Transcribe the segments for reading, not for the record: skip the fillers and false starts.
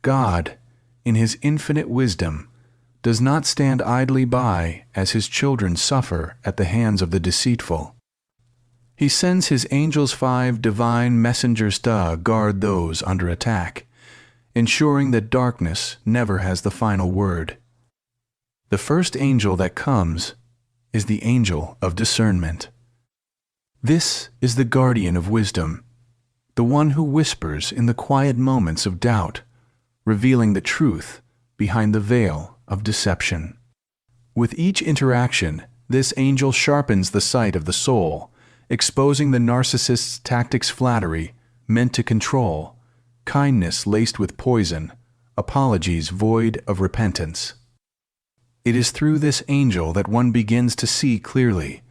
God, in His infinite wisdom, does not stand idly by as His children suffer at the hands of the deceitful. He sends His angels 5 divine messengers to guard those under attack, ensuring that darkness never has the final word. The first angel that comes is the angel of discernment. This is the guardian of wisdom, the one who whispers in the quiet moments of doubt, revealing the truth behind the veil of deception. With each interaction, this angel sharpens the sight of the soul, exposing the narcissist's tactics: flattery meant to control, kindness laced with poison, apologies void of repentance. It is through this angel that one begins to see clearly,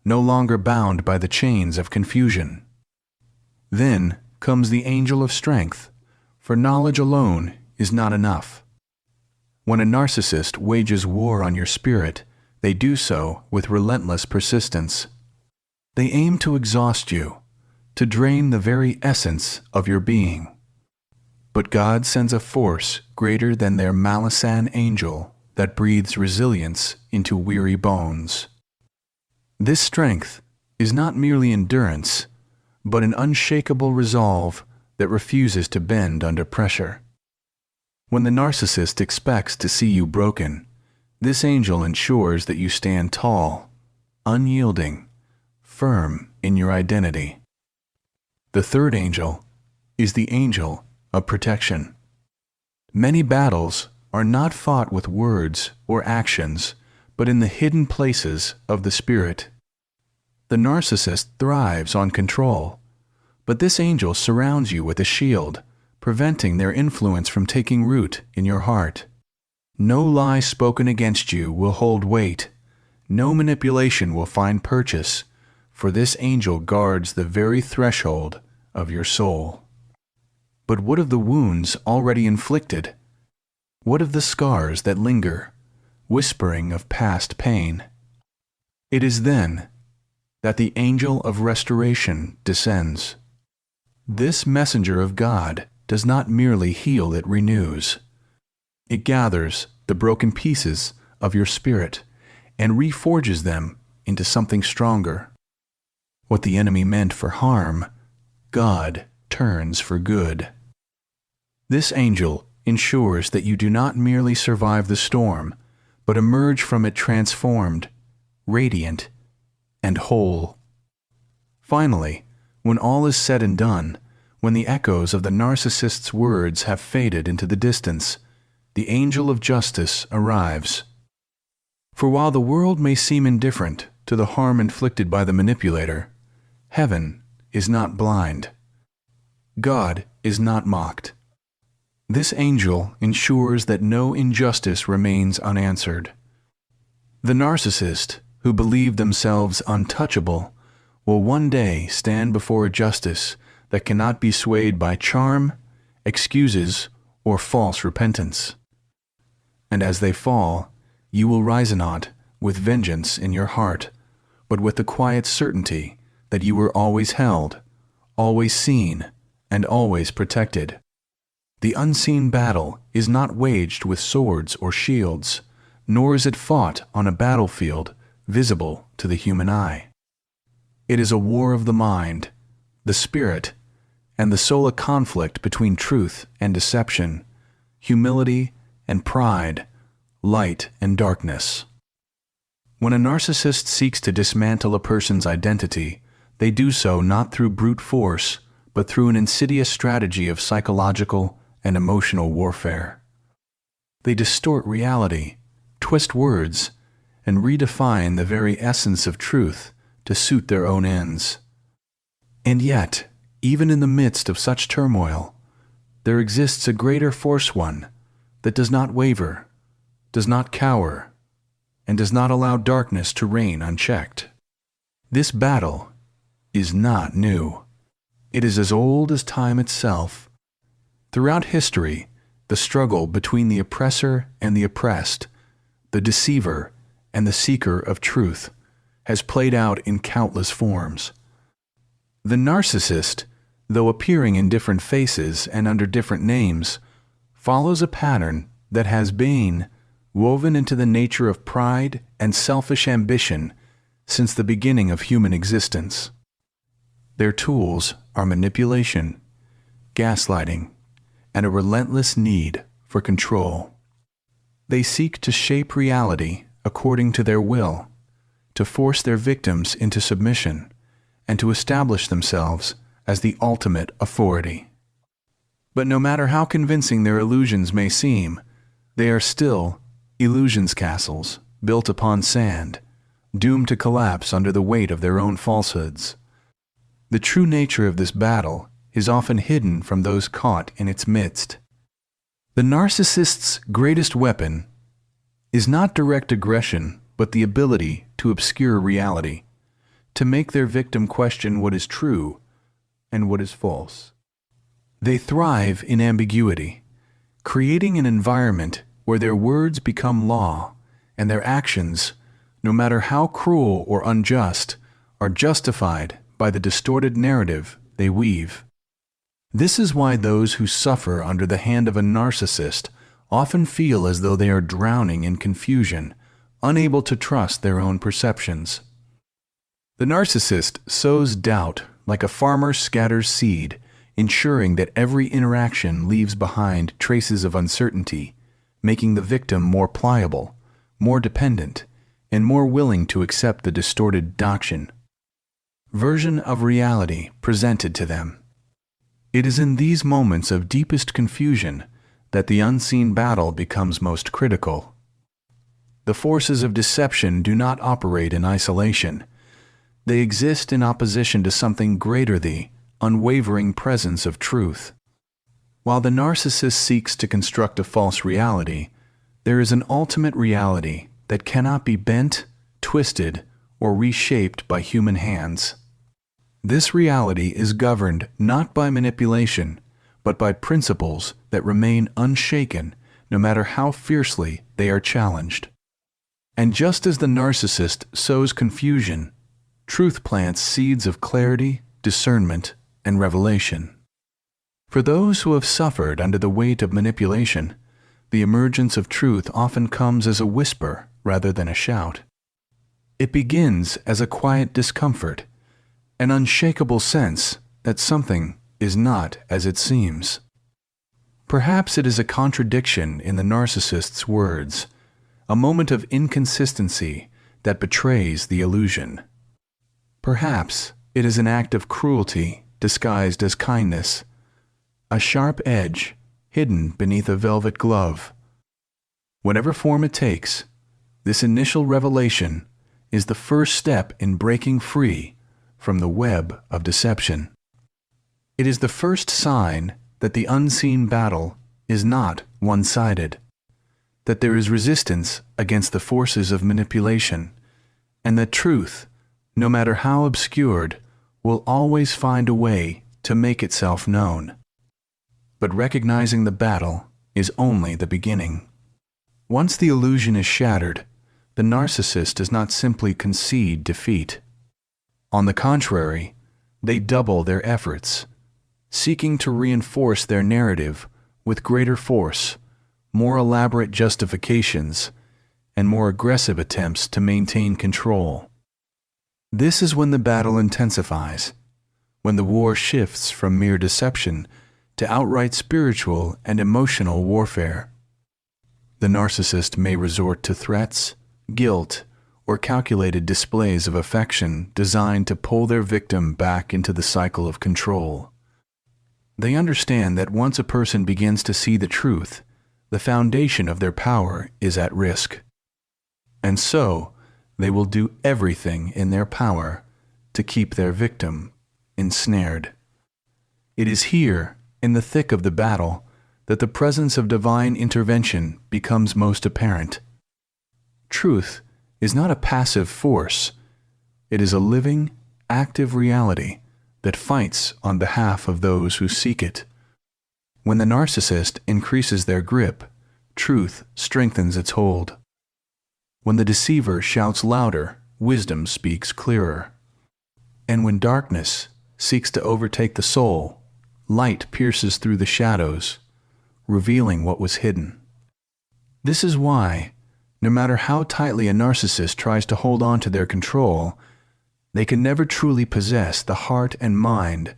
no longer bound by the chains of confusion. Then comes the angel of strength, for knowledge alone is not enough. When a narcissist wages war on your spirit, they do so with relentless persistence. They aim to exhaust you, to drain the very essence of your being. But God sends a force greater than their malison angel that breathes resilience into weary bones. This strength is not merely endurance, but an unshakable resolve that refuses to bend under pressure. When the narcissist expects to see you broken, this angel ensures that you stand tall, unyielding, firm in your identity. The third angel is the angel of protection. Many battles are not fought with words or actions, but in the hidden places of the spirit. The narcissist thrives on control, but this angel surrounds you with a shield, preventing their influence from taking root in your heart. No lie spoken against you will hold weight. No manipulation will find purchase, for this angel guards the very threshold of your soul. But what of the wounds already inflicted? What of the scars that linger, whispering of past pain? It is then that the angel of restoration descends. This messenger of God does not merely heal, it renews. It gathers the broken pieces of your spirit and reforges them into something stronger. What the enemy meant for harm, God turns for good. This angel ensures that you do not merely survive the storm, but emerge from it transformed, radiant, and whole. Finally, when all is said and done, when the echoes of the narcissist's words have faded into the distance, the angel of justice arrives. For while the world may seem indifferent to the harm inflicted by the manipulator, heaven is not blind. God is not mocked. This angel ensures that no injustice remains unanswered. The narcissist, who believe themselves untouchable, will one day stand before a justice that cannot be swayed by charm, excuses, or false repentance. And as they fall, you will rise not with vengeance in your heart, but with the quiet certainty that you were always held, always seen, and always protected. The unseen battle is not waged with swords or shields, nor is it fought on a battlefield visible to the human eye. It is a war of the mind, the spirit, and the soul, a conflict between truth and deception, humility and pride, light and darkness. When a narcissist seeks to dismantle a person's identity, they do so not through brute force, but through an insidious strategy of psychological and emotional warfare. They distort reality, twist words, and redefine the very essence of truth to suit their own ends. And yet, even in the midst of such turmoil, there exists a greater force, one that does not waver, does not cower, and does not allow darkness to reign unchecked. This battle is not new. It is as old as time itself. Throughout history, the struggle between the oppressor and the oppressed, the deceiver and the seeker of truth, has played out in countless forms. The narcissist, though appearing in different faces and under different names, follows a pattern that has been woven into the nature of pride and selfish ambition since the beginning of human existence. Their tools are manipulation, gaslighting, and a relentless need for control. They seek to shape reality according to their will, to force their victims into submission, and to establish themselves as the ultimate authority. But no matter how convincing their illusions may seem, they are still illusions castles built upon sand, doomed to collapse under the weight of their own falsehoods. The true nature of this battle is often hidden from those caught in its midst. The narcissist's greatest weapon is not direct aggression, but the ability to obscure reality, to make their victim question what is true and what is false. They thrive in ambiguity, creating an environment where their words become law and their actions, no matter how cruel or unjust, are justified by the distorted narrative they weave. This is why those who suffer under the hand of a narcissist often feel as though they are drowning in confusion, unable to trust their own perceptions. The narcissist sows doubt like a farmer scatters seed, ensuring that every interaction leaves behind traces of uncertainty, making the victim more pliable, more dependent, and more willing to accept the distorted version of reality presented to them. It is in these moments of deepest confusion that the unseen battle becomes most critical. The forces of deception do not operate in isolation. They exist in opposition to something greater, the unwavering presence of truth. While the narcissist seeks to construct a false reality, there is an ultimate reality that cannot be bent, twisted, or reshaped by human hands. This reality is governed not by manipulation, but by principles that remain unshaken no matter how fiercely they are challenged. And just as the narcissist sows confusion, truth plants seeds of clarity, discernment, and revelation. For those who have suffered under the weight of manipulation, the emergence of truth often comes as a whisper rather than a shout. It begins as a quiet discomfort, an unshakable sense that something is not as it seems. Perhaps it is a contradiction in the narcissist's words, a moment of inconsistency that betrays the illusion. Perhaps it is an act of cruelty disguised as kindness, a sharp edge hidden beneath a velvet glove. Whatever form it takes, this initial revelation is the first step in breaking free from the web of deception. It is the first sign that the unseen battle is not one-sided, that there is resistance against the forces of manipulation, and that truth, no matter how obscured, will always find a way to make itself known. But recognizing the battle is only the beginning. Once the illusion is shattered, the narcissist does not simply concede defeat. On the contrary, they double their efforts, seeking to reinforce their narrative with greater force, more elaborate justifications, and more aggressive attempts to maintain control. This is when the battle intensifies, when the war shifts from mere deception to outright spiritual and emotional warfare. The narcissist may resort to threats, guilt, or calculated displays of affection designed to pull their victim back into the cycle of control. They understand that once a person begins to see the truth, the foundation of their power is at risk. And so, they will do everything in their power to keep their victim ensnared. It is here, in the thick of the battle, that the presence of divine intervention becomes most apparent. Truth is not a passive force. It is a living, active reality that fights on behalf of those who seek it. When the narcissist increases their grip, truth strengthens its hold. When the deceiver shouts louder, wisdom speaks clearer. And when darkness seeks to overtake the soul, light pierces through the shadows, revealing what was hidden. This is why, no matter how tightly a narcissist tries to hold on to their control, they can never truly possess the heart and mind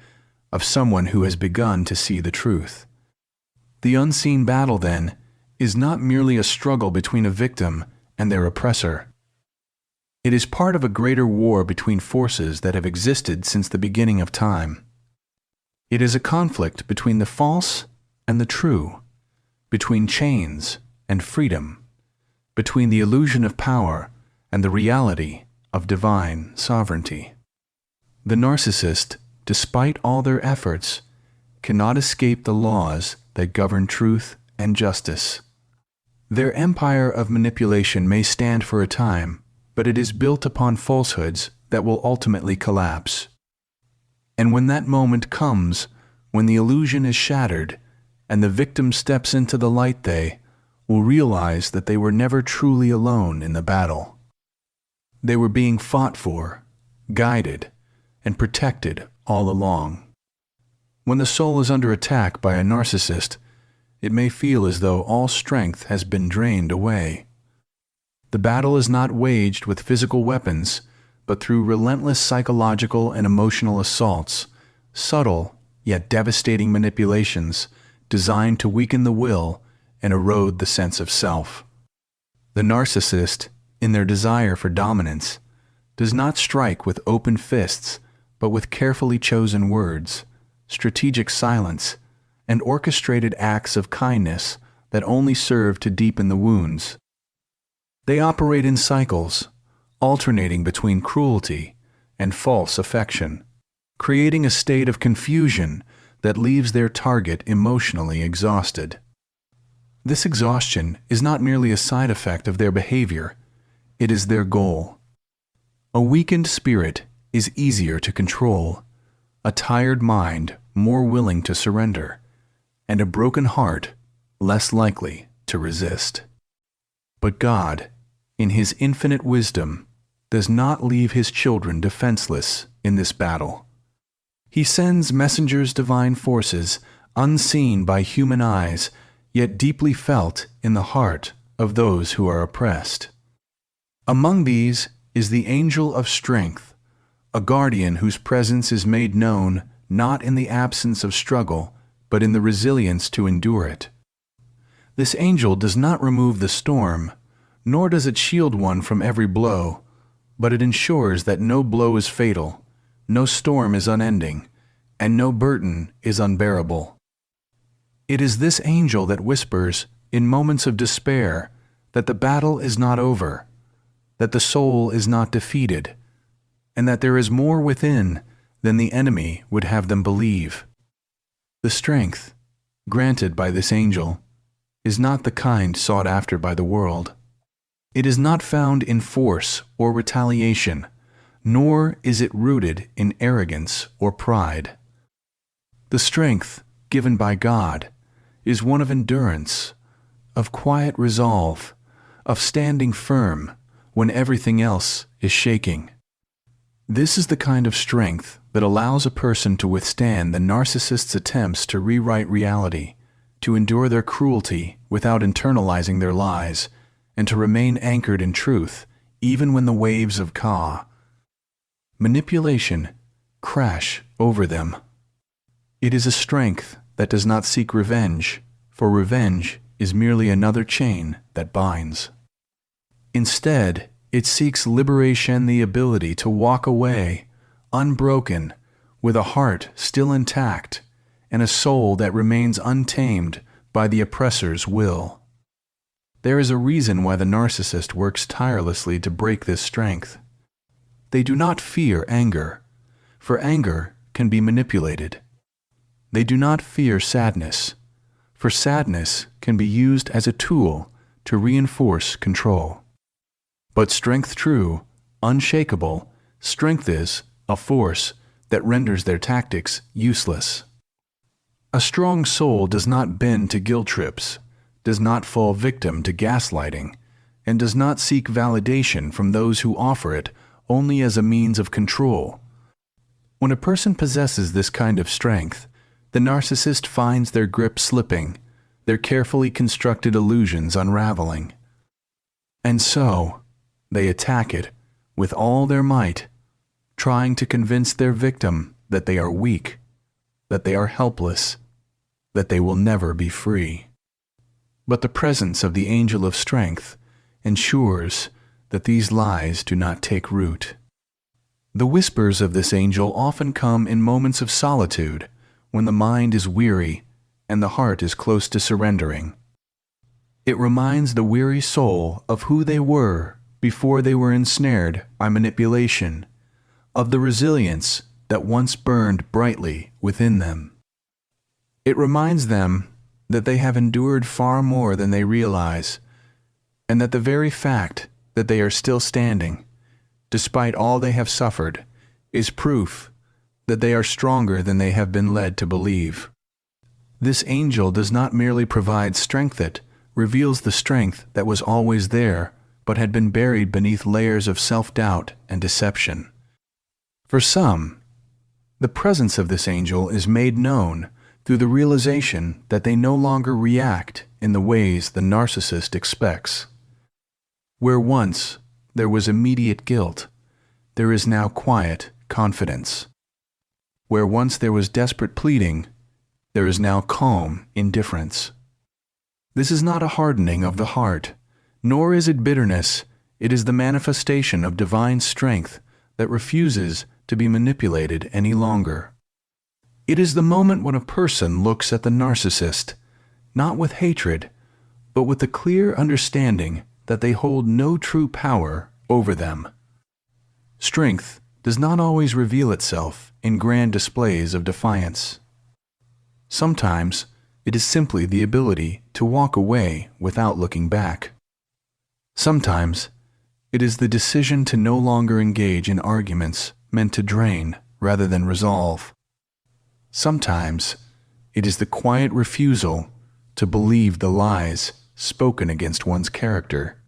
of someone who has begun to see the truth. The unseen battle, then, is not merely a struggle between a victim and their oppressor. It is part of a greater war between forces that have existed since the beginning of time. It is a conflict between the false and the true, between chains and freedom, between the illusion of power and the reality of divine sovereignty. The narcissist, despite all their efforts, cannot escape the laws that govern truth and justice. Their empire of manipulation may stand for a time, but it is built upon falsehoods that will ultimately collapse. And when that moment comes, when the illusion is shattered and the victim steps into the light, they will realize that they were never truly alone in the battle. They were being fought for, guided, and protected all along. When the soul is under attack by a narcissist, it may feel as though all strength has been drained away. The battle is not waged with physical weapons, but through relentless psychological and emotional assaults, subtle yet devastating manipulations designed to weaken the will and erode the sense of self. The narcissist, in their desire for dominance, does not strike with open fists, but with carefully chosen words, strategic silence, and orchestrated acts of kindness that only serve to deepen the wounds. They operate in cycles, alternating between cruelty and false affection, creating a state of confusion that leaves their target emotionally exhausted. This exhaustion is not merely a side effect of their behavior, it is their goal. A weakened spirit is easier to control, a tired mind more willing to surrender, and a broken heart less likely to resist. But God, in His infinite wisdom, does not leave His children defenseless in this battle. He sends messengers, divine forces, unseen by human eyes, yet deeply felt in the heart of those who are oppressed. Among these is the angel of strength, a guardian whose presence is made known not in the absence of struggle, but in the resilience to endure it. This angel does not remove the storm, nor does it shield one from every blow, but it ensures that no blow is fatal, no storm is unending, and no burden is unbearable. It is this angel that whispers, in moments of despair, that the battle is not over, that the soul is not defeated, and that there is more within than the enemy would have them believe. The strength granted by this angel is not the kind sought after by the world. It is not found in force or retaliation, nor is it rooted in arrogance or pride. The strength given by God is one of endurance, of quiet resolve, of standing firm when everything else is shaking. This is the kind of strength that allows a person to withstand the narcissist's attempts to rewrite reality, to endure their cruelty without internalizing their lies, and to remain anchored in truth even when the waves of manipulation crash over them. It is a strength that does not seek revenge, for revenge is merely another chain that binds. Instead, it seeks liberation, the ability to walk away, unbroken, with a heart still intact, and a soul that remains untamed by the oppressor's will. There is a reason why the narcissist works tirelessly to break this strength. They do not fear anger, for anger can be manipulated. They do not fear sadness, for sadness can be used as a tool to reinforce control. But strength true, unshakable, strength is a force that renders their tactics useless. A strong soul does not bend to guilt trips, does not fall victim to gaslighting, and does not seek validation from those who offer it only as a means of control. When a person possesses this kind of strength, the narcissist finds their grip slipping, their carefully constructed illusions unraveling. And so, they attack it with all their might, trying to convince their victim that they are weak, that they are helpless, that they will never be free. But the presence of the angel of strength ensures that these lies do not take root. The whispers of this angel often come in moments of solitude, when the mind is weary and the heart is close to surrendering. It reminds the weary soul of who they were before they were ensnared by manipulation, of the resilience that once burned brightly within them. It reminds them that they have endured far more than they realize, and that the very fact that they are still standing, despite all they have suffered, is proof that they are stronger than they have been led to believe. This angel does not merely provide strength, it reveals the strength that was always there, but had been buried beneath layers of self-doubt and deception. For some, the presence of this angel is made known through the realization that they no longer react in the ways the narcissist expects. Where once there was immediate guilt, there is now quiet confidence. Where once there was desperate pleading, there is now calm indifference. This is not a hardening of the heart, nor is it bitterness. It is the manifestation of divine strength that refuses to be manipulated any longer. It is the moment when a person looks at the narcissist, not with hatred, but with the clear understanding that they hold no true power over them. Strength does not always reveal itself in grand displays of defiance. Sometimes it is simply the ability to walk away without looking back. Sometimes it is the decision to no longer engage in arguments meant to drain rather than resolve. Sometimes it is the quiet refusal to believe the lies spoken against one's character.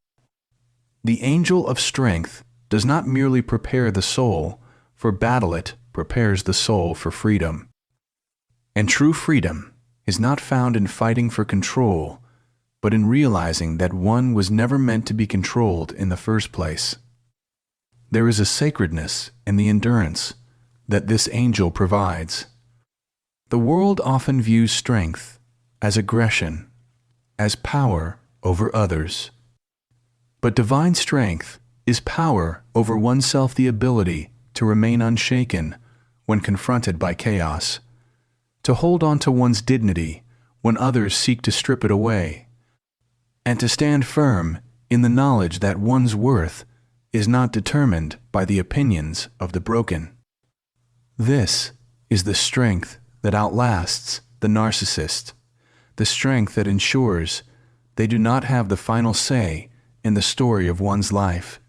The angel of strength does not merely prepare the soul for battle, it prepares the soul for freedom. And true freedom is not found in fighting for control, but in realizing that one was never meant to be controlled in the first place. There is a sacredness in the endurance that this angel provides. The world often views strength as aggression, as power over others. But divine strength is power over oneself, the ability to remain unshaken when confronted by chaos, to hold on to one's dignity when others seek to strip it away, and to stand firm in the knowledge that one's worth is not determined by the opinions of the broken. This is the strength that outlasts the narcissist, the strength that ensures they do not have the final say in the story of one's life.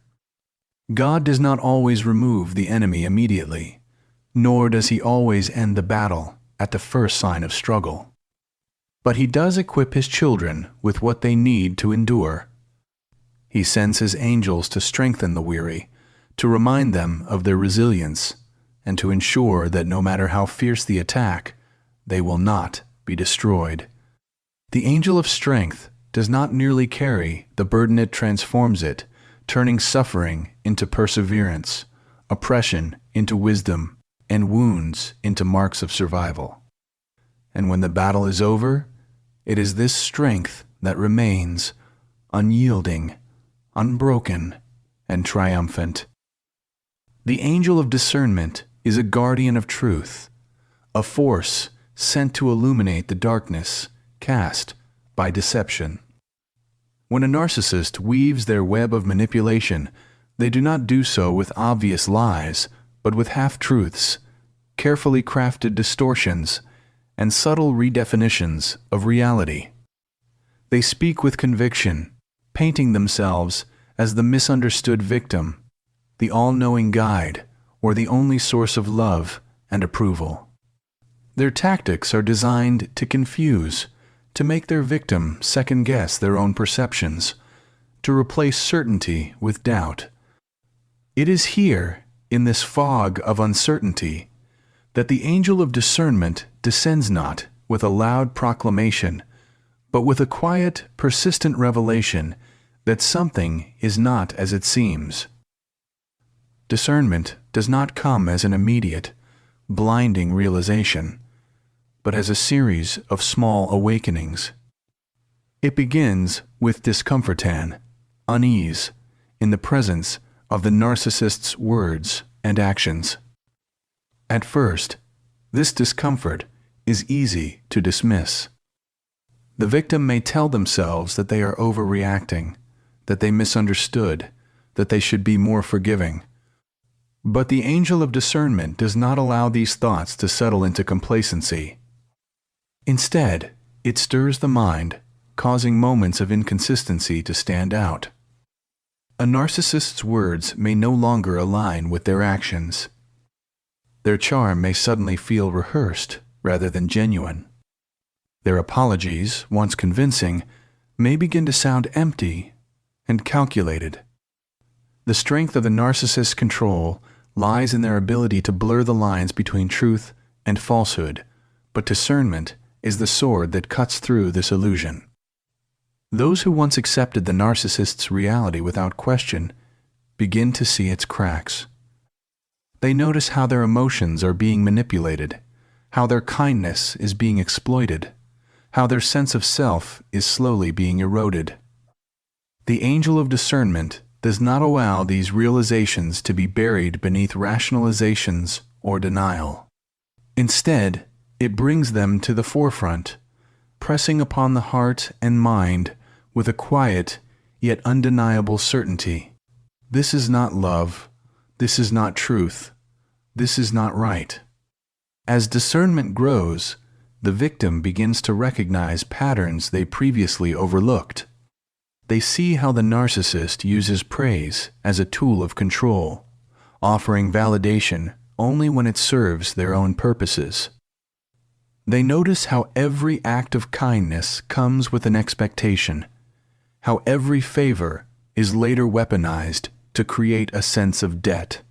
God does not always remove the enemy immediately, nor does he always end the battle at the first sign of struggle. But he does equip his children with what they need to endure. He sends his angels to strengthen the weary, to remind them of their resilience, and to ensure that no matter how fierce the attack, they will not be destroyed. The angel of strength does not merely carry the burden, it transforms it, turning suffering into perseverance, oppression into wisdom, and wounds into marks of survival. And when the battle is over, it is this strength that remains unyielding, unbroken, and triumphant. The angel of discernment is a guardian of truth, a force sent to illuminate the darkness cast by deception. When a narcissist weaves their web of manipulation, they do not do so with obvious lies, but with half-truths, carefully crafted distortions, and subtle redefinitions of reality. They speak with conviction, painting themselves as the misunderstood victim, the all-knowing guide, or the only source of love and approval. Their tactics are designed to confuse, to make their victim second-guess their own perceptions, to replace certainty with doubt. It is here, in this fog of uncertainty, that the angel of discernment descends not with a loud proclamation, but with a quiet, persistent revelation that something is not as it seems. Discernment does not come as an immediate, blinding realization, but as a series of small awakenings. It begins with discomfortan, unease, in the presence of the narcissist's words and actions. At first, this discomfort is easy to dismiss. The victim may tell themselves that they are overreacting, that they misunderstood, that they should be more forgiving. But the angel of discernment does not allow these thoughts to settle into complacency. Instead, it stirs the mind, causing moments of inconsistency to stand out. A narcissist's words may no longer align with their actions. Their charm may suddenly feel rehearsed rather than genuine. Their apologies, once convincing, may begin to sound empty and calculated. The strength of the narcissist's control lies in their ability to blur the lines between truth and falsehood, but discernment is the sword that cuts through this illusion. Those who once accepted the narcissist's reality without question begin to see its cracks. They notice how their emotions are being manipulated, how their kindness is being exploited, how their sense of self is slowly being eroded. The angel of discernment does not allow these realizations to be buried beneath rationalizations or denial. Instead, it brings them to the forefront, pressing upon the heart and mind with a quiet yet undeniable certainty. This is not love. This is not truth. This is not right. As discernment grows, the victim begins to recognize patterns they previously overlooked. They see how the narcissist uses praise as a tool of control, offering validation only when it serves their own purposes. They notice how every act of kindness comes with an expectation, how every favor is later weaponized to create a sense of debt.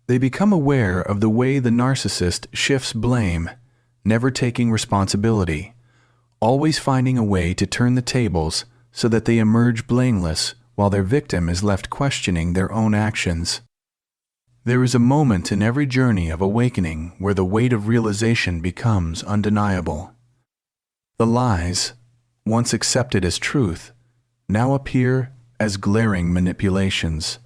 They become aware of the way the narcissist shifts blame, never taking responsibility, always finding a way to turn the tables so that they emerge blameless while their victim is left questioning their own actions. There is a moment in every journey of awakening where the weight of realization becomes undeniable. The lies, once accepted as truth, now appear as glaring manipulations.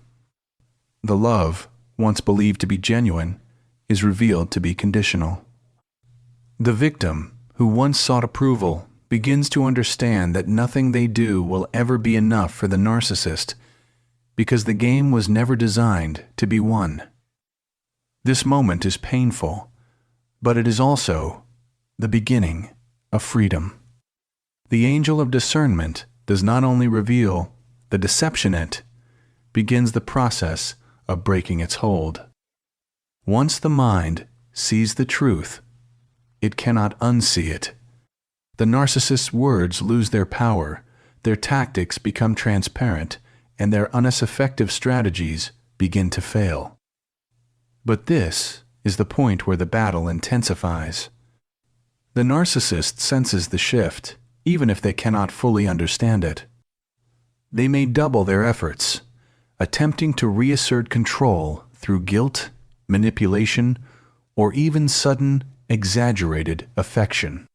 The love, once believed to be genuine, is revealed to be conditional. The victim, who once sought approval, begins to understand that nothing they do will ever be enough for the narcissist, because the game was never designed to be won. This moment is painful, but it is also the beginning of freedom. The angel of discernment does not only reveal the deception, it begins the process of breaking its hold. Once the mind sees the truth, it cannot unsee it. The narcissist's words lose their power, their tactics become transparent, and their effective strategies begin to fail. But this is the point where the battle intensifies. The narcissist senses the shift, even if they cannot fully understand it. They may double their efforts, attempting to reassert control through guilt, manipulation, or even sudden, exaggerated affection.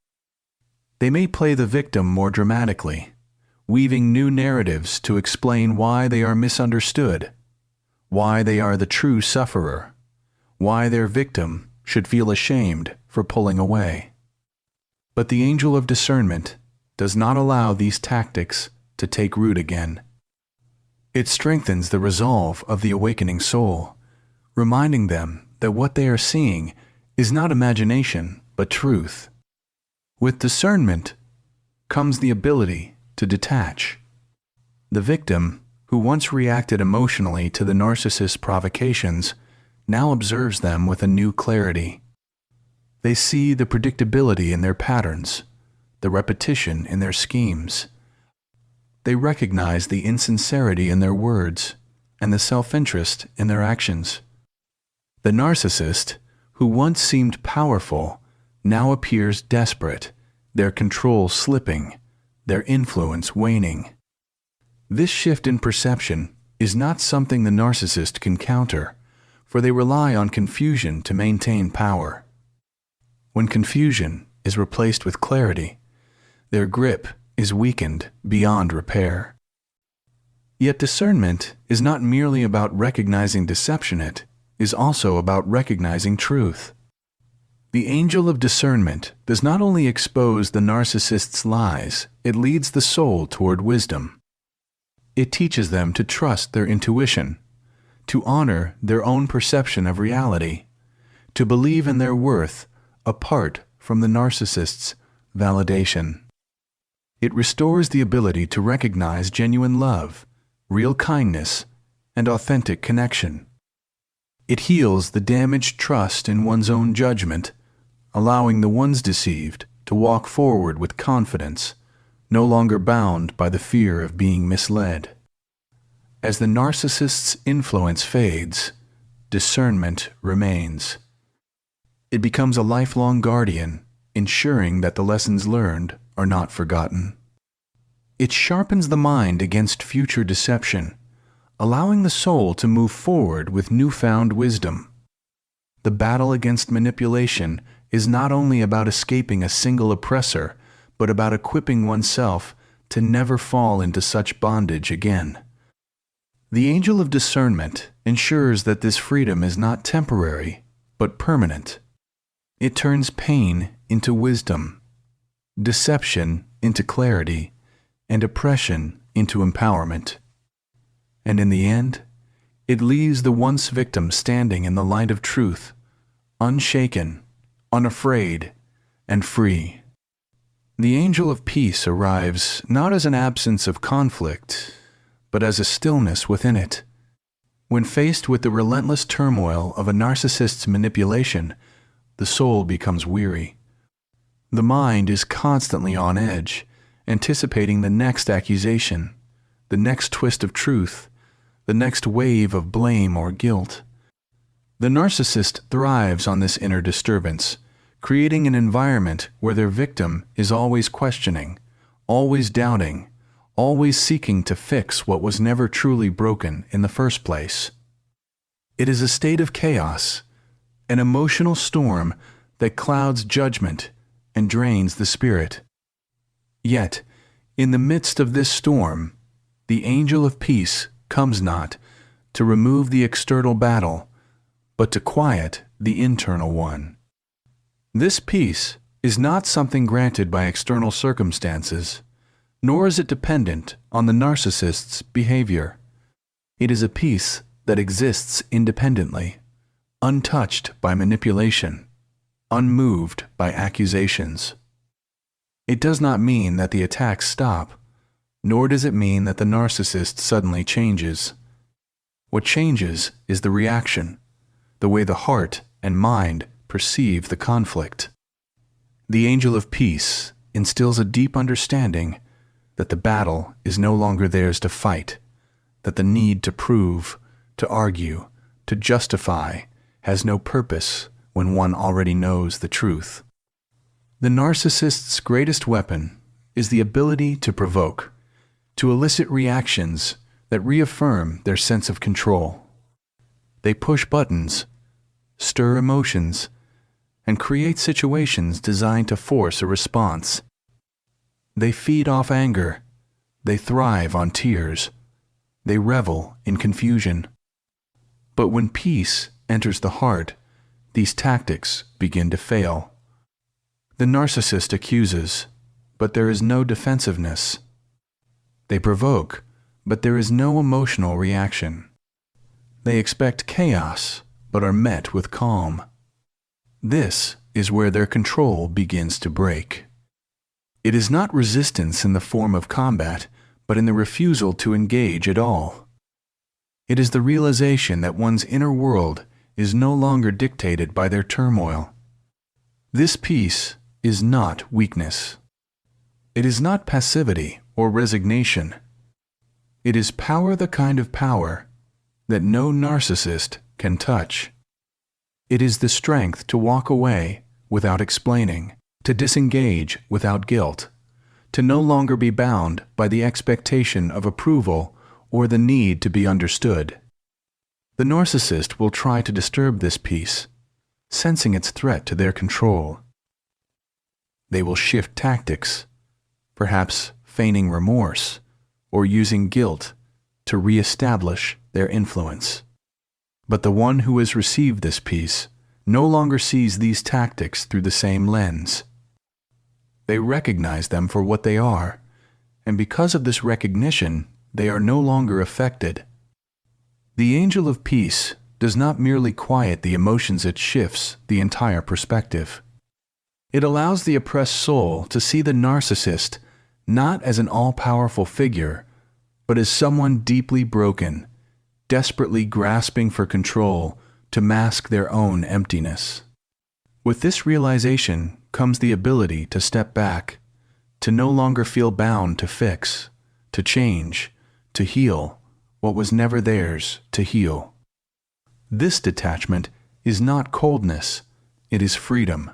They may play the victim more dramatically, weaving new narratives to explain why they are misunderstood, why they are the true sufferer, why their victim should feel ashamed for pulling away. But the angel of discernment does not allow these tactics to take root again. It strengthens the resolve of the awakening soul, reminding them that what they are seeing is not imagination but truth. With discernment comes the ability to detach. The victim, who once reacted emotionally to the narcissist's provocations, now observes them with a new clarity. They see the predictability in their patterns, the repetition in their schemes. They recognize the insincerity in their words and the self-interest in their actions. The narcissist, who once seemed powerful, now appears desperate, their control slipping, their influence waning. This shift in perception is not something the narcissist can counter, for they rely on confusion to maintain power. When confusion is replaced with clarity, their grip is weakened beyond repair. Yet discernment is not merely about recognizing deception, it is also about recognizing truth. The angel of discernment does not only expose the narcissist's lies, it leads the soul toward wisdom. It teaches them to trust their intuition, to honor their own perception of reality, to believe in their worth apart from the narcissist's validation. It restores the ability to recognize genuine love, real kindness, and authentic connection. It heals the damaged trust in one's own judgment, allowing the ones deceived to walk forward with confidence, no longer bound by the fear of being misled. As the narcissist's influence fades, discernment remains. It becomes a lifelong guardian, ensuring that the lessons learned are not forgotten. It sharpens the mind against future deception, allowing the soul to move forward with newfound wisdom. The battle against manipulation is not only about escaping a single oppressor, but about equipping oneself to never fall into such bondage again. The angel of discernment ensures that this freedom is not temporary, but permanent. It turns pain into wisdom, deception into clarity, and oppression into empowerment. And in the end, it leaves the once victim standing in the light of truth, unshaken, unafraid, and free. The angel of peace arrives not as an absence of conflict, but as a stillness within it. When faced with the relentless turmoil of a narcissist's manipulation, the soul becomes weary. The mind is constantly on edge, anticipating the next accusation, the next twist of truth, the next wave of blame or guilt. The narcissist thrives on this inner disturbance, creating an environment where their victim is always questioning, always doubting, always seeking to fix what was never truly broken in the first place. It is a state of chaos, an emotional storm that clouds judgment and drains the spirit. Yet, in the midst of this storm, the angel of peace comes not to remove the external battle, but to quiet the internal one. This peace is not something granted by external circumstances, nor is it dependent on the narcissist's behavior. It is a peace that exists independently, untouched by manipulation, unmoved by accusations. It does not mean that the attacks stop, nor does it mean that the narcissist suddenly changes. What changes is the reaction, the way the heart and mind perceive the conflict. The angel of peace instills a deep understanding that the battle is no longer theirs to fight, that the need to prove, to argue, to justify has no purpose when one already knows the truth. The narcissist's greatest weapon is the ability to provoke, to elicit reactions that reaffirm their sense of control. They push buttons, stir emotions, and create situations designed to force a response. They feed off anger, they thrive on tears, they revel in confusion. But when peace enters the heart, these tactics begin to fail. The narcissist accuses, but there is no defensiveness. They provoke, but there is no emotional reaction. They expect chaos, but are met with calm. This is where their control begins to break. It is not resistance in the form of combat, but in the refusal to engage at all. It is the realization that one's inner world is no longer dictated by their turmoil. This peace is not weakness. It is not passivity or resignation. It is power, the kind of power that no narcissist can touch. It is the strength to walk away without explaining, to disengage without guilt, to no longer be bound by the expectation of approval or the need to be understood. The narcissist will try to disturb this peace, sensing its threat to their control. They will shift tactics, perhaps feigning remorse or using guilt to re-establish their influence. But the one who has received this peace no longer sees these tactics through the same lens. They recognize them for what they are, and because of this recognition, they are no longer affected. The angel of peace does not merely quiet the emotions, it shifts the entire perspective. It allows the oppressed soul to see the narcissist not as an all-powerful figure, but as someone deeply broken, desperately grasping for control to mask their own emptiness. With this realization comes the ability to step back, to no longer feel bound to fix, to change, to heal what was never theirs to heal. This detachment is not coldness, it is freedom.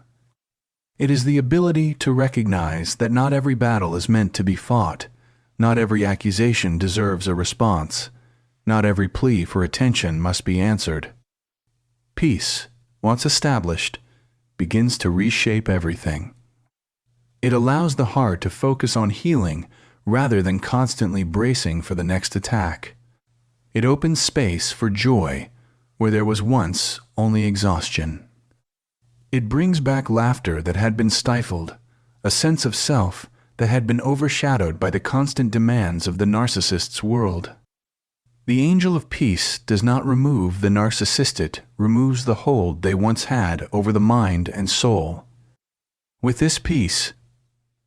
It is the ability to recognize that not every battle is meant to be fought, not every accusation deserves a response, not every plea for attention must be answered. Peace, once established, begins to reshape everything. It allows the heart to focus on healing rather than constantly bracing for the next attack. It opens space for joy where there was once only exhaustion. It brings back laughter that had been stifled, a sense of self that had been overshadowed by the constant demands of the narcissist's world. The angel of peace does not remove the narcissistic, removes the hold they once had over the mind and soul. With this peace,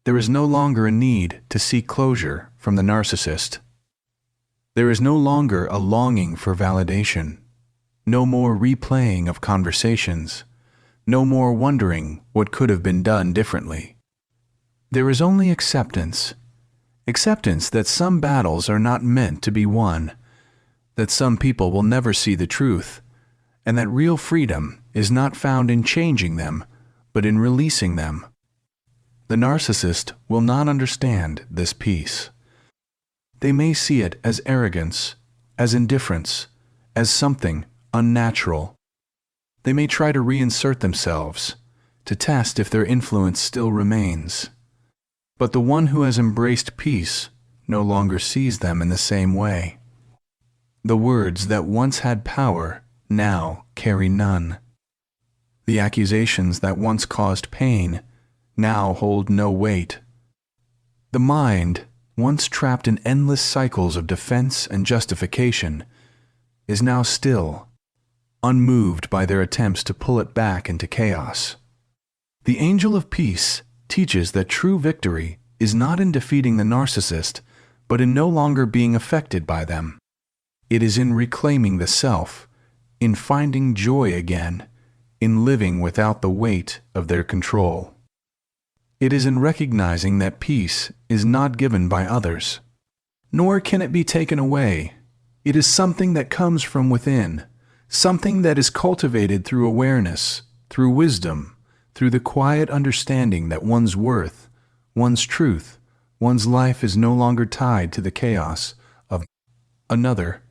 there is no longer a need to seek closure from the narcissist. There is no longer a longing for validation, no more replaying of conversations, no more wondering what could have been done differently. There is only acceptance, acceptance that some battles are not meant to be won, that some people will never see the truth, and that real freedom is not found in changing them, but in releasing them. The narcissist will not understand this peace. They may see it as arrogance, as indifference, as something unnatural. They may try to reinsert themselves, to test if their influence still remains. But the one who has embraced peace no longer sees them in the same way. The words that once had power now carry none. The accusations that once caused pain now hold no weight. The mind, once trapped in endless cycles of defense and justification, is now still, unmoved by their attempts to pull it back into chaos. The angel of peace teaches that true victory is not in defeating the narcissist, but in no longer being affected by them. It is in reclaiming the self, in finding joy again, in living without the weight of their control. It is in recognizing that peace is not given by others, nor can it be taken away. It is something that comes from within, something that is cultivated through awareness, through wisdom, through the quiet understanding that one's worth, one's truth, one's life is no longer tied to the chaos of another.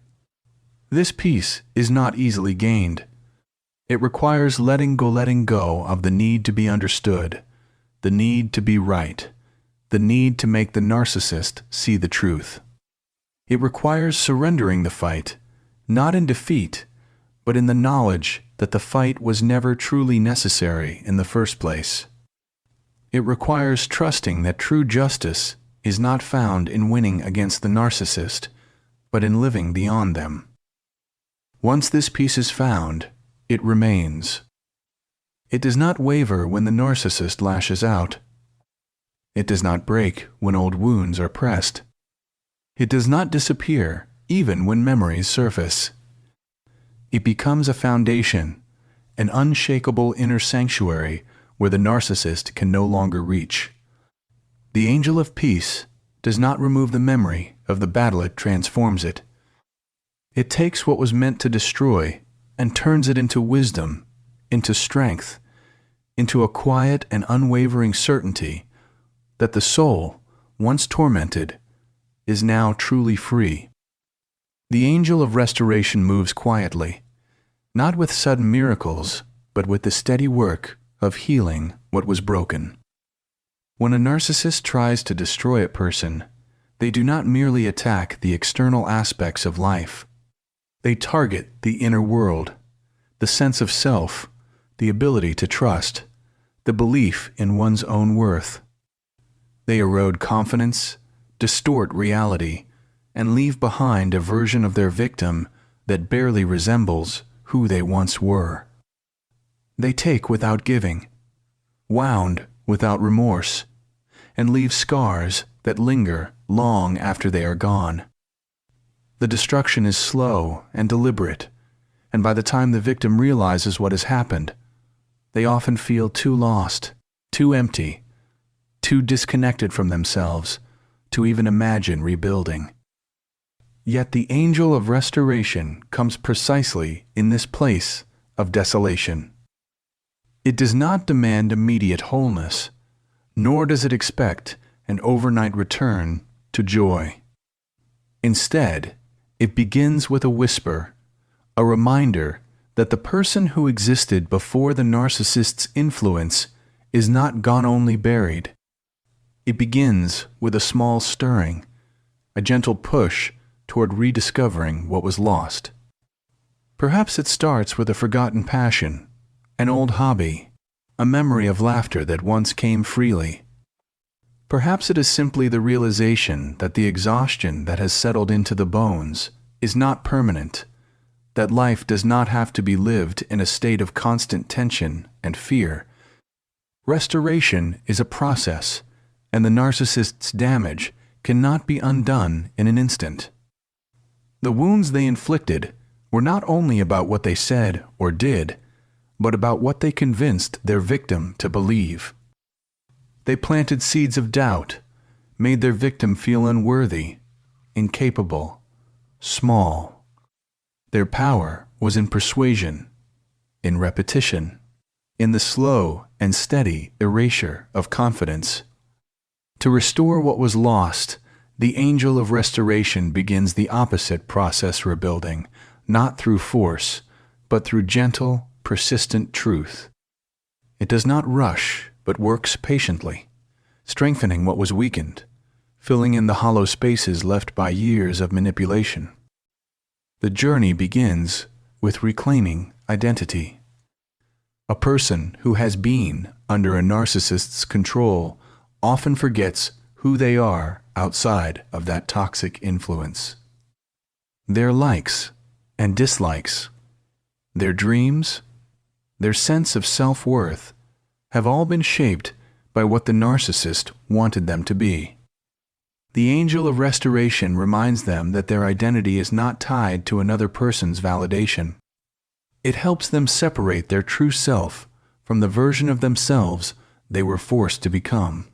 This peace is not easily gained. It requires letting go of the need to be understood, the need to be right, the need to make the narcissist see the truth. It requires surrendering the fight, not in defeat, but in the knowledge that the fight was never truly necessary in the first place. It requires trusting that true justice is not found in winning against the narcissist, but in living beyond them. Once this peace is found, it remains. It does not waver when the narcissist lashes out. It does not break when old wounds are pressed. It does not disappear even when memories surface. It becomes a foundation, an unshakable inner sanctuary where the narcissist can no longer reach. The angel of peace does not remove the memory of the battle, it transforms it. It takes what was meant to destroy and turns it into wisdom, into strength, into a quiet and unwavering certainty that the soul, once tormented, is now truly free. The angel of restoration moves quietly, not with sudden miracles, but with the steady work of healing what was broken. When a narcissist tries to destroy a person, they do not merely attack the external aspects of life. They target the inner world, the sense of self, the ability to trust, the belief in one's own worth. They erode confidence, distort reality, and leave behind a version of their victim that barely resembles who they once were. They take without giving, wound without remorse, and leave scars that linger long after they are gone. The destruction is slow and deliberate, and by the time the victim realizes what has happened, they often feel too lost, too empty, too disconnected from themselves to even imagine rebuilding. Yet the angel of restoration comes precisely in this place of desolation. It does not demand immediate wholeness, nor does it expect an overnight return to joy. Instead, it begins with a whisper, a reminder that the person who existed before the narcissist's influence is not gone, only buried. It begins with a small stirring, a gentle push toward rediscovering what was lost. Perhaps it starts with a forgotten passion, an old hobby, a memory of laughter that once came freely. Perhaps it is simply the realization that the exhaustion that has settled into the bones is not permanent, that life does not have to be lived in a state of constant tension and fear. Restoration is a process, and the narcissist's damage cannot be undone in an instant. The wounds they inflicted were not only about what they said or did, but about what they convinced their victim to believe. They planted seeds of doubt, made their victim feel unworthy, incapable, small. Their power was in persuasion, in repetition, in the slow and steady erasure of confidence. To restore what was lost, the angel of restoration begins the opposite process, rebuilding, not through force, but through gentle, persistent truth. It does not rush, but works patiently, strengthening what was weakened, filling in the hollow spaces left by years of manipulation. The journey begins with reclaiming identity. A person who has been under a narcissist's control often forgets who they are outside of that toxic influence. Their likes and dislikes, their dreams, their sense of self-worth have all been shaped by what the narcissist wanted them to be. The angel of restoration reminds them that their identity is not tied to another person's validation. It helps them separate their true self from the version of themselves they were forced to become.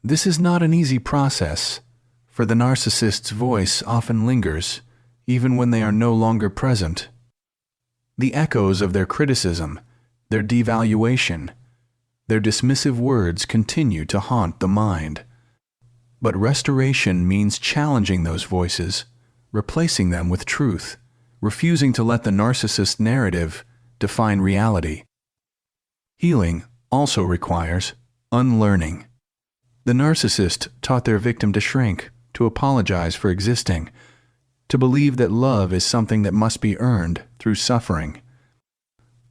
This is not an easy process, for the narcissist's voice often lingers, even when they are no longer present. The echoes of their criticism, their devaluation, their dismissive words continue to haunt the mind. But restoration means challenging those voices, replacing them with truth, refusing to let the narcissist narrative define reality. Healing also requires unlearning. The narcissist taught their victim to shrink, to apologize for existing, to believe that love is something that must be earned through suffering.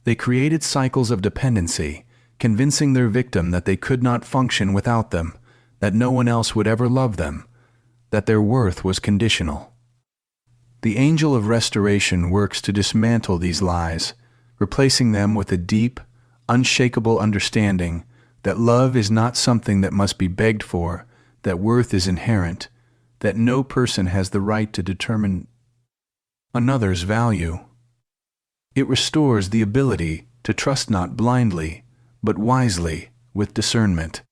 They created cycles of dependency, convincing their victim that they could not function without them, that no one else would ever love them, that their worth was conditional. The angel of restoration works to dismantle these lies, replacing them with a deep, unshakable understanding that love is not something that must be begged for, that worth is inherent, that no person has the right to determine another's value. It restores the ability to trust not blindly, but wisely with discernment.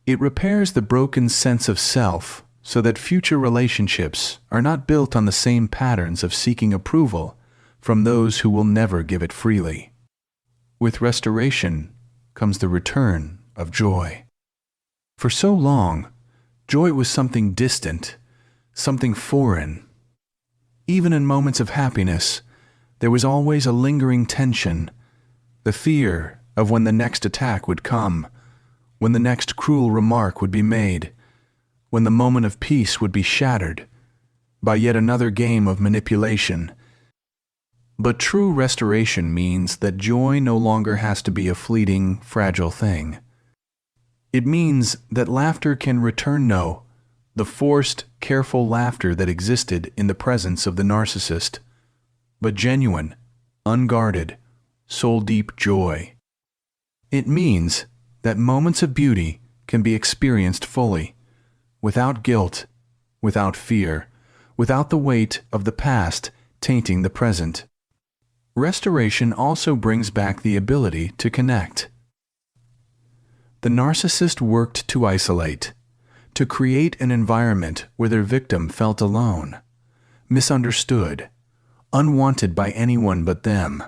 It repairs the broken sense of self so that future relationships are not built on the same patterns of seeking approval from those who will never give it freely. With restoration comes the return of joy. For so long, Joy was something distant, something foreign. Even in moments of happiness, there was always a lingering tension, the fear of when the next attack would come, when the next cruel remark would be made, when the moment of peace would be shattered by yet another game of manipulation. But true restoration means that joy no longer has to be a fleeting, fragile thing. It means that laughter can return, the forced, careful laughter that existed in the presence of the narcissist, but genuine, unguarded, soul-deep joy. It means that moments of beauty can be experienced fully, without guilt, without fear, without the weight of the past tainting the present. Restoration also brings back the ability to connect. The narcissist worked to isolate, to create an environment where their victim felt alone, misunderstood, unwanted by anyone but them.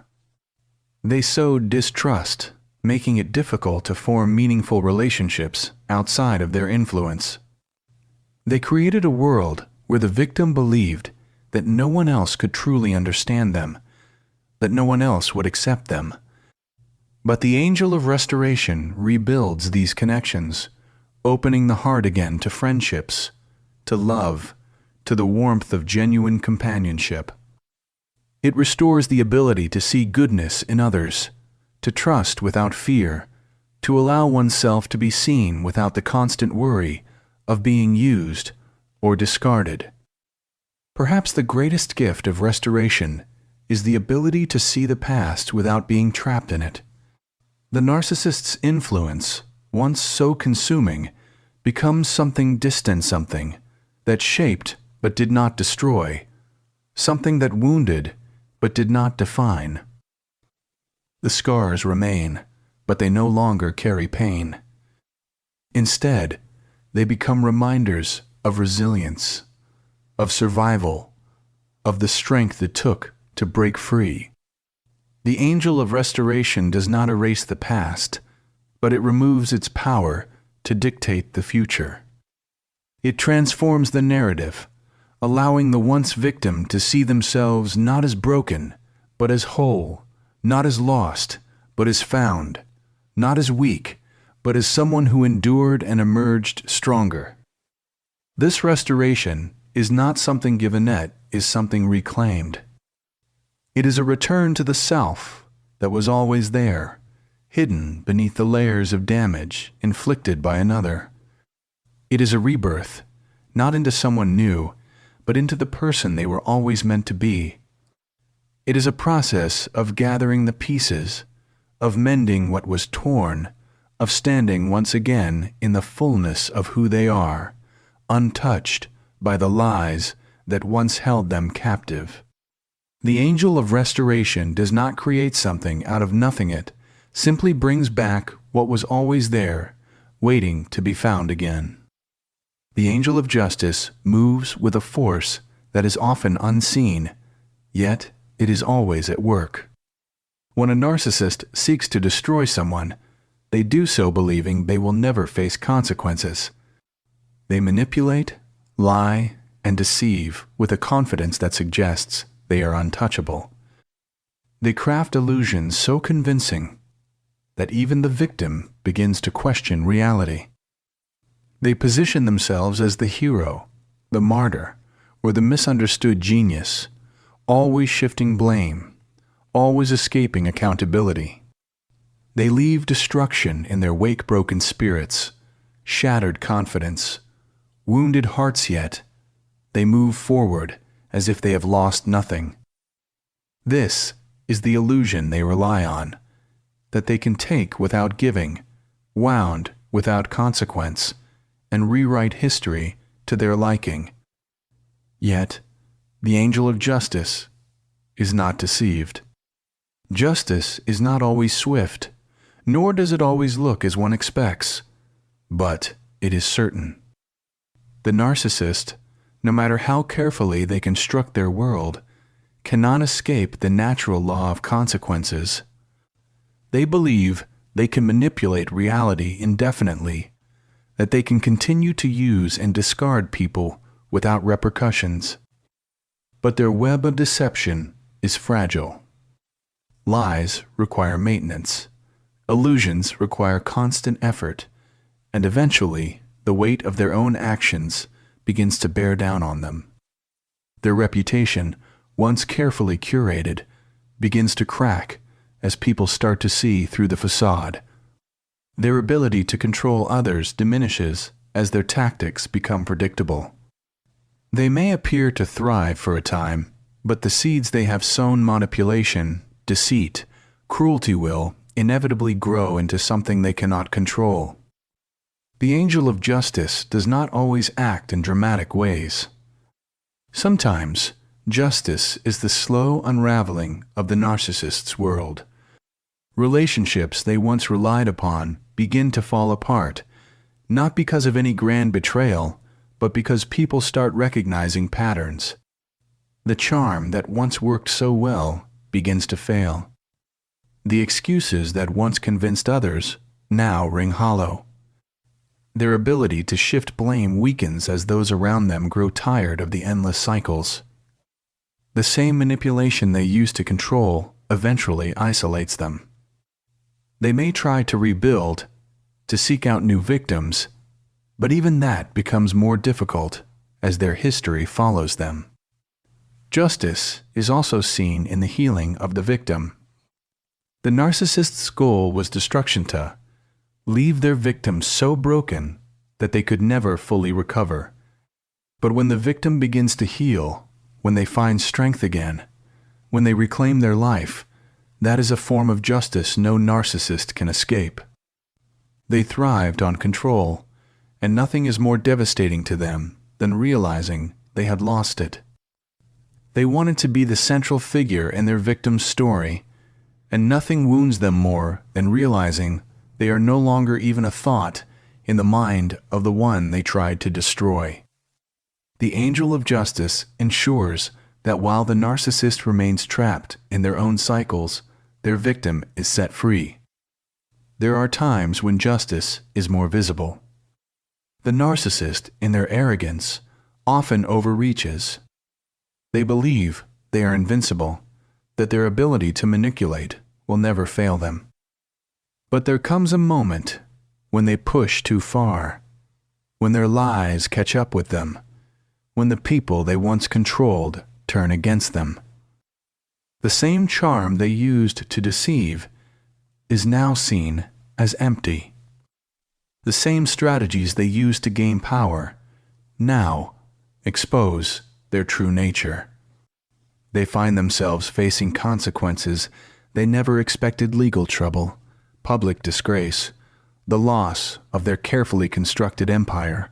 They sowed distrust, making it difficult to form meaningful relationships outside of their influence. They created a world where the victim believed that no one else could truly understand them, that no one else would accept them. But the angel of restoration rebuilds these connections, opening the heart again to friendships, to love, to the warmth of genuine companionship. It restores the ability to see goodness in others, to trust without fear, to allow oneself to be seen without the constant worry of being used or discarded. Perhaps the greatest gift of restoration is the ability to see the past without being trapped in it. The narcissist's influence, once so consuming, becomes something distant, something that shaped but did not destroy, something that wounded but did not define. The scars remain, but they no longer carry pain. Instead, they become reminders of resilience, of survival, of the strength it took to break free. The angel of restoration does not erase the past, but it removes its power to dictate the future. It transforms the narrative, allowing the once victim to see themselves not as broken, but as whole, not as lost, but as found, not as weak, but as someone who endured and emerged stronger. This restoration is not something given, it is something reclaimed. It is a return to the self that was always there, hidden beneath the layers of damage inflicted by another. It is a rebirth, not into someone new, but into the person they were always meant to be. It is a process of gathering the pieces, of mending what was torn, of standing once again in the fullness of who they are, untouched by the lies that once held them captive. The angel of restoration does not create something out of nothing, it simply brings back what was always there, waiting to be found again. The angel of justice moves with a force that is often unseen, yet it is always at work. When a narcissist seeks to destroy someone, they do so believing they will never face consequences. They manipulate, lie, and deceive with a confidence that suggests they are untouchable. They craft illusions so convincing that even the victim begins to question reality. They position themselves as the hero, the martyr, or the misunderstood genius, always shifting blame, always escaping accountability. They leave destruction in their wake, broken spirits, shattered confidence, wounded hearts, yet they move forward as if they have lost nothing. This is the illusion they rely on, that they can take without giving, wound without consequence, and rewrite history to their liking. Yet, the angel of justice is not deceived. Justice is not always swift, nor does it always look as one expects, but it is certain. The narcissist, no matter how carefully they construct their world, cannot escape the natural law of consequences. They believe they can manipulate reality indefinitely, that they can continue to use and discard people without repercussions. But their web of deception is fragile. Lies require maintenance. Illusions require constant effort, and eventually the weight of their own actions begins to bear down on them. Their reputation, once carefully curated, begins to crack as people start to see through the facade. Their ability to control others diminishes as their tactics become predictable. They may appear to thrive for a time, but the seeds they have sown, manipulation, deceit, cruelty, will inevitably grow into something they cannot control. The angel of justice does not always act in dramatic ways. Sometimes, justice is the slow unraveling of the narcissist's world. Relationships they once relied upon begin to fall apart, not because of any grand betrayal, but because people start recognizing patterns. The charm that once worked so well begins to fail. The excuses that once convinced others now ring hollow. Their ability to shift blame weakens as those around them grow tired of the endless cycles. The same manipulation they used to control eventually isolates them. They may try to rebuild, to seek out new victims, but even that becomes more difficult as their history follows them. Justice is also seen in the healing of the victim. The narcissist's goal was destruction, to leave their victim so broken that they could never fully recover. But when the victim begins to heal, when they find strength again, when they reclaim their life, that is a form of justice no narcissist can escape. They thrived on control, and nothing is more devastating to them than realizing they had lost it. They wanted to be the central figure in their victim's story, and nothing wounds them more than realizing they are no longer even a thought in the mind of the one they tried to destroy. The angel of justice ensures that while the narcissist remains trapped in their own cycles, their victim is set free. There are times when justice is more visible. The narcissist, in their arrogance, often overreaches. They believe they are invincible, that their ability to manipulate will never fail them. But there comes a moment when they push too far, when their lies catch up with them, when the people they once controlled turn against them. The same charm they used to deceive is now seen as empty. The same strategies they used to gain power now expose their true nature. They find themselves facing consequences they never expected: legal trouble, public disgrace, the loss of their carefully constructed empire.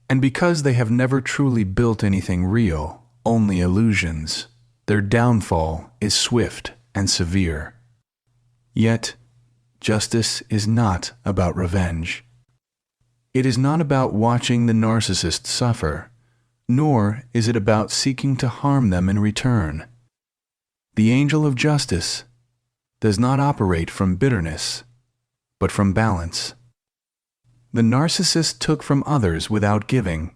And because they have never truly built anything real, only illusions, their downfall is swift and severe. Yet, justice is not about revenge. It is not about watching the narcissist suffer, nor is it about seeking to harm them in return. The angel of justice does not operate from bitterness, but from balance. The narcissist took from others without giving,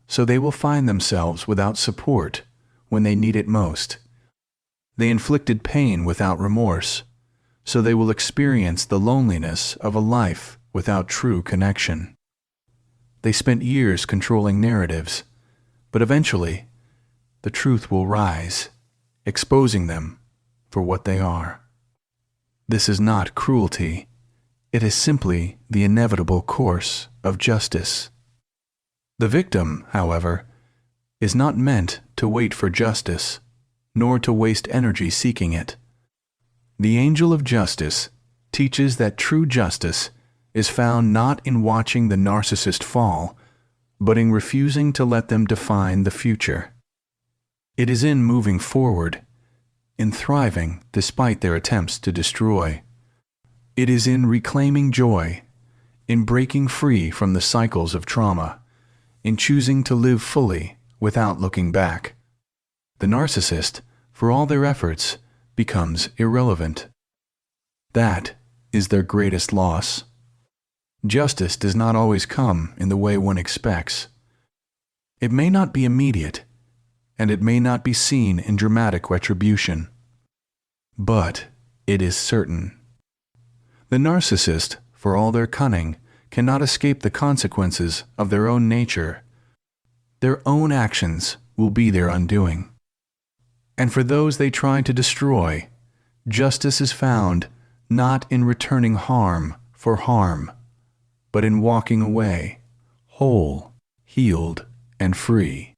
so they will find themselves without support when they need it most. They inflicted pain without remorse, so they will experience the loneliness of a life without true connection. They spent years controlling narratives, but eventually the truth will rise, exposing them for what they are. This is not cruelty. It is simply the inevitable course of justice. The victim, however, is not meant to wait for justice, nor to waste energy seeking it. The angel of justice teaches that true justice is found not in watching the narcissist fall, but in refusing to let them define the future. It is in moving forward, in thriving despite their attempts to destroy. It is in reclaiming joy, in breaking free from the cycles of trauma, in choosing to live fully without looking back. The narcissist, for all their efforts, becomes irrelevant. That is their greatest loss. Justice does not always come in the way one expects. It may not be immediate, and it may not be seen in dramatic retribution. But it is certain. The narcissist, for all their cunning, cannot escape the consequences of their own nature. Their own actions will be their undoing. And for those they try to destroy, justice is found not in returning harm for harm, but in walking away, whole, healed, and free.